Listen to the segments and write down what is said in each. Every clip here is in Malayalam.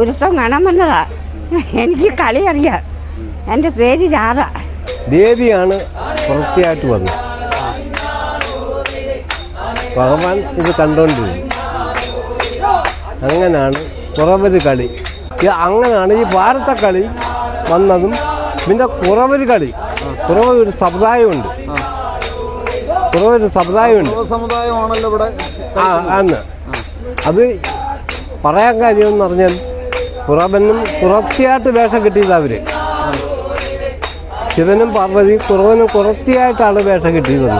ഉത്സവം കാണാൻ വന്നതാ. എനിക്ക് കളി അറിയാം. എൻ്റെ പേര് രാധ. ദേവിയാണ് വൃത്തിയായിട്ട് വന്നത്. ഭഗവാൻ ഇത് കണ്ടുകൊണ്ടിരുന്നു. അങ്ങനെയാണ് കുറവര് കളി. അങ്ങനെയാണ് ഈ ഭാരത കളി വന്നതും. പിന്നെ കുറവര് കളി, കുറവൊരു സമുദായമുണ്ട്. കുറവൊരു സമുദായമുണ്ട്. സമുദായമാണല്ലോ ഇവിടെ. ആണ്. അത് പറയാൻ കാര്യമെന്ന് പറഞ്ഞാൽ കുറവനും കുറർച്ചയായിട്ട് വേഷം കിട്ടിയത് അവര്. ശിവനും പാർവതിയും കുറവനും കുറർച്ചയായിട്ടാണ് വേഷം കിട്ടിയത്.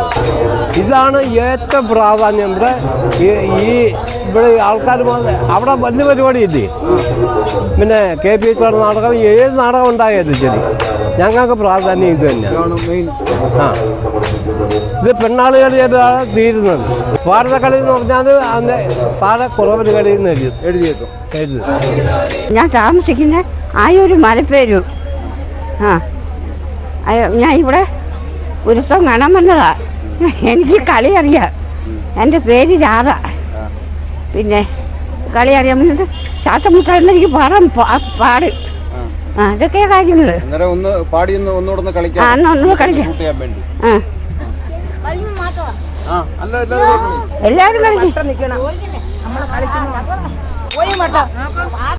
ഇതാണ് ഏറ്റവും പ്രാധാന്യം. ഇവിടെ ഇവിടെ ആൾക്കാർ അവിടെ വലിയ പരിപാടിയില്ലേ. പിന്നെ KPH നാടകം, ഏത് നാടകം ഉണ്ടായാലും ശരി, ഞങ്ങൾക്ക് പ്രാധാന്യം ഇത് തന്നെയാണ്. ഇത് പെണ്ണാളി കളിയായിട്ടാണ് തീരുന്നത്. ഭാരത കളി എന്ന് പറഞ്ഞാൽ അതിൻ്റെ താഴെ കുറവര് കളി എന്ന് എഴുതിയേക്കും. ഞാൻ താമസിക്കുന്ന ആയൊരു മലപ്പേരു. ഞാൻ ഇവിടെ ഉത്സവം കാണാൻ വന്നതാ. എനിക്ക് കളി അറിയാം. എൻ്റെ പേര് രാധ. പിന്നെ കളി അറിയാൻ വന്നത് ശാസ്ത്രമുട്ടായിരുന്നു. എനിക്ക് പാടാൻ പാട്. ഇതൊക്കെയാ കാര്യങ്ങള്. ഒന്നുകൂടെ കളിക്കാം. എല്ലാവരും കളിക്കും.